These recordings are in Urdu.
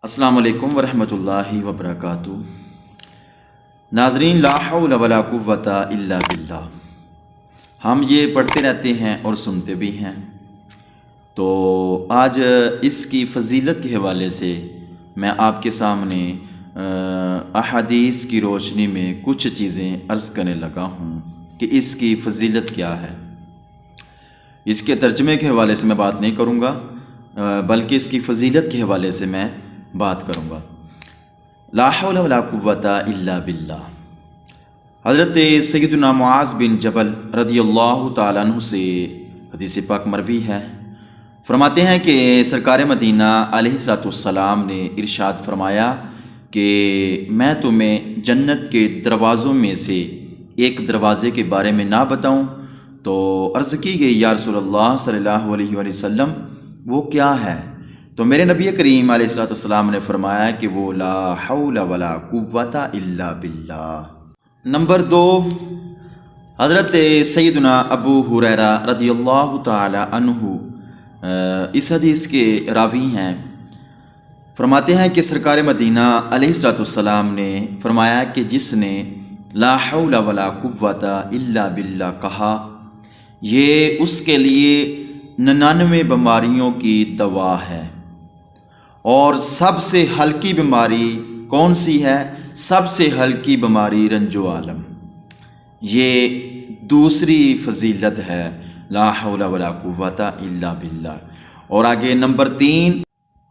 السلام علیکم ورحمۃ اللہ وبرکاتہ۔ ناظرین، لا حول ولا قوۃ الا باللہ، ہم یہ پڑھتے رہتے ہیں اور سنتے بھی ہیں، تو آج اس کی فضیلت کے حوالے سے میں آپ کے سامنے احادیث کی روشنی میں کچھ چیزیں عرض کرنے لگا ہوں کہ اس کی فضیلت کیا ہے۔ اس کے ترجمے کے حوالے سے میں بات نہیں کروں گا، بلکہ اس کی فضیلت کے حوالے سے میں بات کروں گا۔ لا حول ولا قوۃ الا باللہ۔ حضرت سیدنا معاذ بن جبل رضی اللہ تعالیٰ عنہ سے حدیث پاک مروی ہے، فرماتے ہیں کہ سرکار مدینہ علیہ الصلوۃ والسلام نے ارشاد فرمایا کہ میں تمہیں جنت کے دروازوں میں سے ایک دروازے کے بارے میں نہ بتاؤں؟ تو عرض کی گئی، یا رسول اللہ صلی اللہ علیہ وآلہ وسلم وہ کیا ہے؟ تو میرے نبی کریم علیہ الصلوۃ والسلام نے فرمایا کہ وہ لا حول ولا قوۃ الا باللہ۔ نمبر 2، حضرت سیدنا ابو ہریرہ رضی اللہ تعالی عنہ اس حدیث کے راوی ہیں، فرماتے ہیں کہ سرکار مدینہ علیہ الصلوۃ والسلام نے فرمایا کہ جس نے لا حول ولا قوۃ الا باللہ کہا، یہ اس کے لیے 99 بیماریوں کی دوا ہے، اور سب سے ہلکی بیماری کون سی ہے؟ سب سے ہلکی بیماری رنج و عالم۔ یہ دوسری فضیلت ہے لا حول ولا قوۃ الا باللہ۔ اور آگے نمبر 3،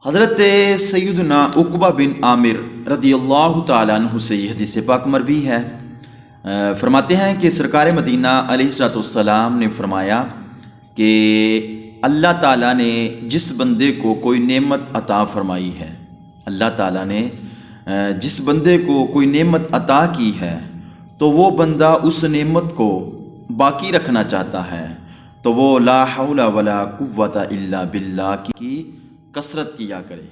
حضرت سیدنا عقبہ بن عامر رضی اللہ تعالیٰ عنہ سے یہ حدیث پاک مروی ہے، فرماتے ہیں کہ سرکار مدینہ علیہ الصلوۃ والسلام نے فرمایا کہ اللہ تعالیٰ نے جس بندے کو کوئی نعمت عطا فرمائی ہے، اللہ تعالیٰ نے جس بندے کو کوئی نعمت عطا کی ہے تو وہ بندہ اس نعمت کو باقی رکھنا چاہتا ہے، تو وہ لا حول ولا قوۃ الا باللہ کی کثرت کیا کرے۔